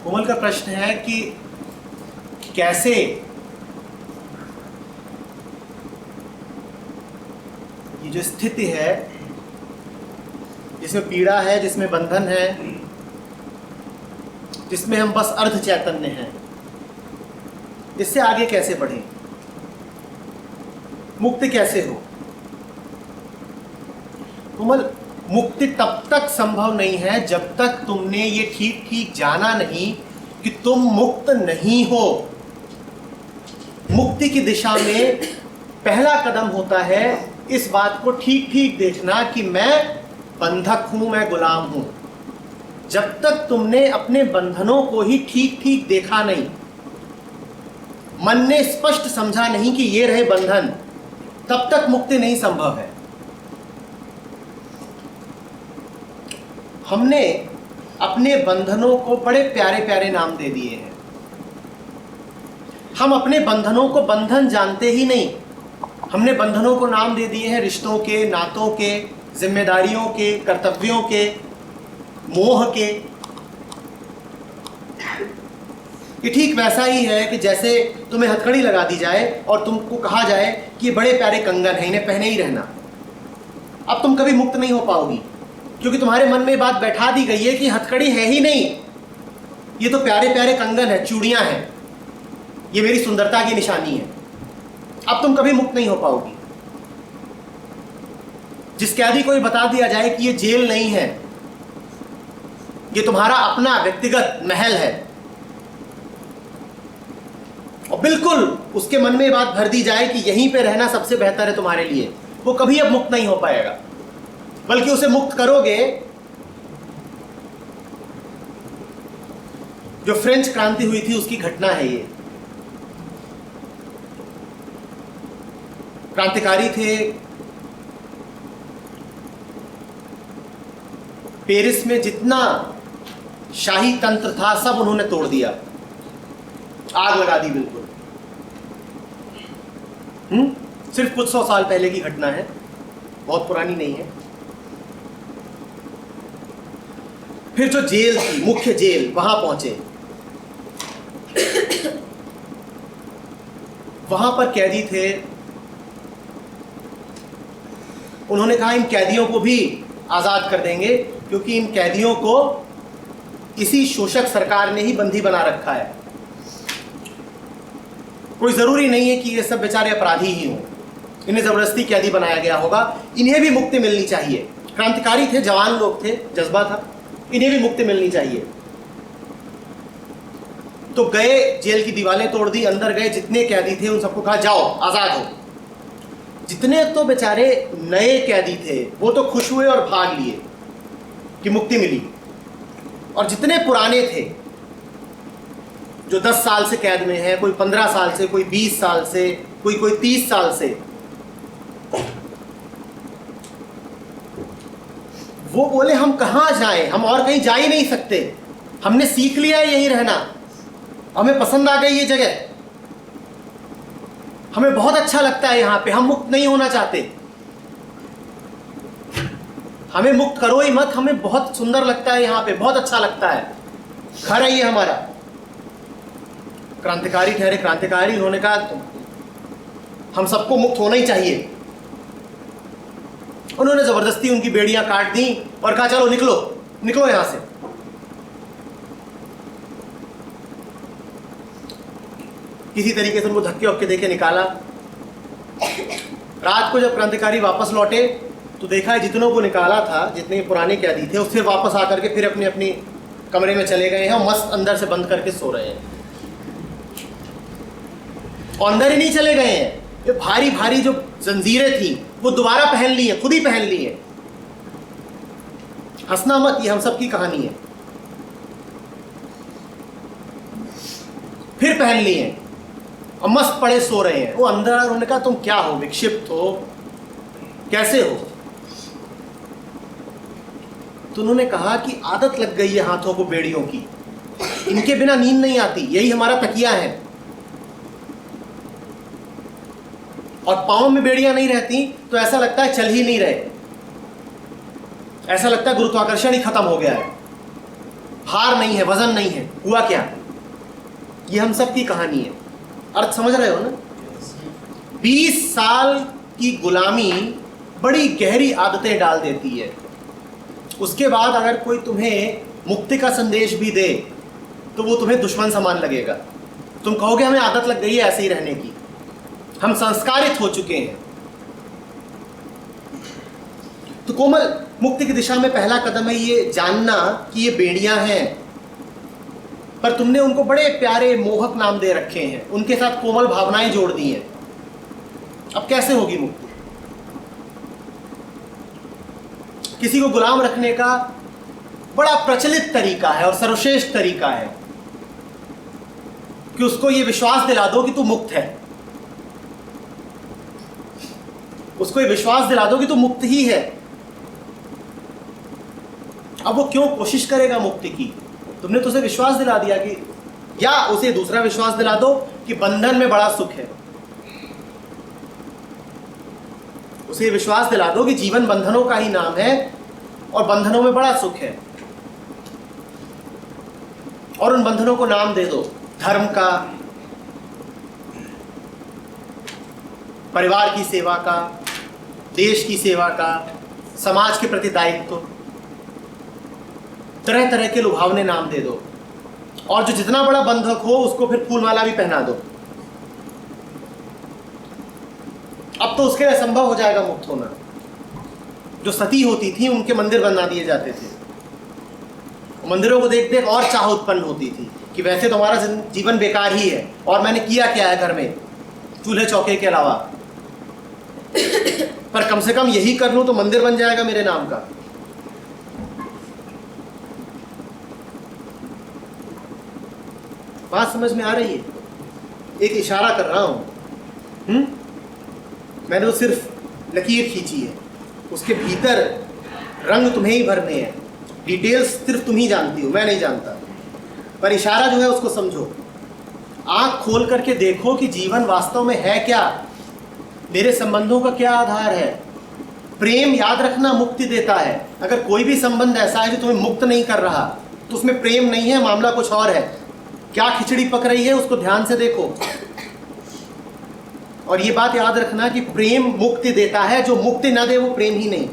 कोमल का प्रश्न है कि कैसे ये जो स्थिति है जिसमें पीड़ा है, जिसमें बंधन है, जिसमें हम बस अर्ध चैतन्य हैं, इससे आगे कैसे बढ़ें, मुक्ति कैसे हो। कोमल, मुक्ति तब तक संभव नहीं है जब तक तुमने ये ठीक ठीक जाना नहीं कि तुम मुक्त नहीं हो। मुक्ति की दिशा में पहला कदम होता है इस बात को ठीक ठीक देखना कि मैं बंधक हूं, मैं गुलाम हूं। जब तक तुमने अपने बंधनों को ही ठीक ठीक देखा नहीं, मन ने स्पष्ट समझा नहीं कि ये रहे बंधन, तब तक मुक्ति नहीं संभव है। हमने अपने बंधनों को बड़े प्यारे प्यारे नाम दे दिए हैं। हम अपने बंधनों को बंधन जानते ही नहीं। हमने बंधनों को नाम दे दिए हैं रिश्तों के, नातों के, जिम्मेदारियों के, कर्तव्यों के, मोह के। ये ठीक वैसा ही है कि जैसे तुम्हें हथकड़ी लगा दी जाए और तुमको कहा जाए कि ये बड़े प्यारे कंगन हैं, इन्हें पहने ही रहना। अब तुम कभी मुक्त नहीं हो पाओगी, क्योंकि तुम्हारे मन में बात बैठा दी गई है कि हथकड़ी है ही नहीं, ये तो प्यारे प्यारे कंगन है, चूड़ियां हैं, ये मेरी सुंदरता की निशानी है। अब तुम कभी मुक्त नहीं हो पाओगी। जिस कैदी को ये बता दिया जाए कि ये जेल नहीं है, ये तुम्हारा अपना व्यक्तिगत महल है, और बिल्कुल उसके मन में बात भर दी जाए कि यहीं पे रहना सबसे बेहतर है तुम्हारे लिए, वो कभी अब मुक्त नहीं हो पाएगा। बल्कि उसे मुक्त करोगे, जो फ्रेंच क्रांति हुई थी उसकी घटना है ये। क्रांतिकारी थे, पेरिस में जितना शाही तंत्र था सब उन्होंने तोड़ दिया, आग लगा दी बिल्कुल। सिर्फ कुछ 100 साल पहले की घटना है, बहुत पुरानी नहीं है। फिर जो जेल थी, मुख्य जेल, वहां पहुंचे। वहां पर कैदी थे। उन्होंने कहा इन कैदियों को भी आजाद कर देंगे, क्योंकि इन कैदियों को इसी शोषक सरकार ने ही बंदी बना रखा है। कोई जरूरी नहीं है कि ये सब बेचारे अपराधी ही हों, इन्हें जबरदस्ती कैदी बनाया गया होगा। इन्हें भी मुक्ति मिलनी चाहिए। क्रांतिकारी थे, जवान लोग थे, जज्बा था, इन्हें भी मुक्ति मिलनी चाहिए। तो गए, जेल की दीवारें तोड़ दी, अंदर गए, जितने कैदी थे उन सबको कहा जाओ आजाद हो। जितने तो बेचारे नए कैदी थे वो तो खुश हुए और भाग लिए कि मुक्ति मिली, और जितने पुराने थे, जो 10 साल से कैद में है, कोई 15 साल से, कोई 20 साल से, कोई 30 साल से, वो बोले हम कहाँ जाएं, हम और कहीं जा ही नहीं सकते, हमने सीख लिया है यहीं रहना, हमें पसंद आ गई ये जगह, हमें बहुत अच्छा लगता है यहाँ पे, हम मुक्त नहीं होना चाहते, हमें मुक्त करो ही मत, हमें बहुत सुंदर लगता है यहाँ पे, बहुत अच्छा लगता है, घर है ये हमारा। क्रांतिकारी ठहरे क्रांतिकारी, उन्होंने कहा हम सबको मुक्त होना ही चाहिए। उन्होंने जबरदस्ती उनकी बेड़ियां काट दी और कहा चलो निकलो, निकलो यहां से। किसी तरीके से उनको धक्के वक्के देके निकाला। रात को जब क्रांतिकारी वापस लौटे तो देखा है जितनों को निकाला था, जितने पुराने कैदी थे, उससे वापस आकर के फिर अपनी अपनी कमरे में चले गए हैं और मस्त अंदर से बंद करके सो रहे हैं। और अंदर ही नहीं चले गए हैं, ये भारी भारी जो जंजीरें थी वो दोबारा पहन ली है, खुद ही पहन ली है। हंसना मत, ये हम सब की कहानी है। फिर पहन ली है और मस्त पड़े सो रहे हैं। वो अंदर, उन्होंने कहा तुम क्या हो, विक्षिप्त हो, कैसे हो? तो उन्होंने कहा कि आदत लग गई है हाथों को बेड़ियों की, इनके बिना नींद नहीं आती, यही हमारा तकिया है। और पांव में बेड़ियां नहीं रहती तो ऐसा लगता है चल ही नहीं रहे, ऐसा लगता है गुरुत्वाकर्षण ही खत्म हो गया है। भार नहीं है, वजन नहीं है, हुआ क्या? ये हम सब की कहानी है। अर्थ समझ रहे हो ना? 20 साल की गुलामी बड़ी गहरी आदतें डाल देती है। उसके बाद अगर कोई तुम्हें मुक्ति का संदेश भी दे तो वो तुम्हें दुश्मन समान लगेगा। तुम कहोगे हमें आदत लग गई है ऐसे ही रहने की, हम संस्कारित हो चुके हैं। तो कोमल, मुक्ति की दिशा में पहला कदम है ये जानना कि ये बेड़ियां हैं, पर तुमने उनको बड़े प्यारे मोहक नाम दे रखे हैं, उनके साथ कोमल भावनाएं जोड़ दी हैं। अब कैसे होगी मुक्ति? किसी को गुलाम रखने का बड़ा प्रचलित तरीका है और सर्वश्रेष्ठ तरीका है कि उसको ये विश्वास दिला दो कि तू मुक्त है, उसको ये विश्वास दिला दो कि तू मुक्त ही है। अब वो क्यों कोशिश करेगा मुक्ति की? तुमने तो उसे विश्वास दिला दिया कि, या उसे दूसरा विश्वास दिला दो कि बंधन में बड़ा सुख है। उसे विश्वास दिला दो कि जीवन बंधनों का ही नाम है और बंधनों में बड़ा सुख है, और उन बंधनों को नाम दे दो धर्म का, परिवार की सेवा का, देश की सेवा का, समाज के प्रति दायित्व, तरह तरह के लुभावने नाम दे दो, और जो जितना बड़ा बंधक हो उसको फिर फूलमाला भी पहना दो। अब तो उसके लिए असंभव हो जाएगा मुक्त होना। जो सती होती थी उनके मंदिर बना दिए जाते थे, मंदिरों को देख देख और चाह उत्पन्न होती थी कि वैसे तो हमारा जीवन बेकार ही है और मैंने किया क्या है घर में चूल्हे चौके के अलावा, पर कम से कम यही कर लूं तो मंदिर बन जाएगा मेरे नाम का। बात समझ में आ रही है? एक इशारा कर रहा हूं, मैंने तो सिर्फ लकीर खींची है, उसके भीतर रंग तुम्हें ही भरने हैं, डिटेल्स सिर्फ तुम ही जानती हो, मैं नहीं जानता, पर इशारा जो है उसको समझो। आंख खोल करके देखो कि जीवन वास्तव में है क्या, मेरे संबंधों का क्या आधार है। प्रेम, याद रखना, मुक्ति देता है। अगर कोई भी संबंध ऐसा है जो तुम्हें मुक्त नहीं कर रहा तो उसमें प्रेम नहीं है, मामला कुछ और है। क्या खिचड़ी पक रही है उसको ध्यान से देखो, और ये बात याद रखना कि प्रेम मुक्ति देता है, जो मुक्ति ना दे वो प्रेम ही नहीं।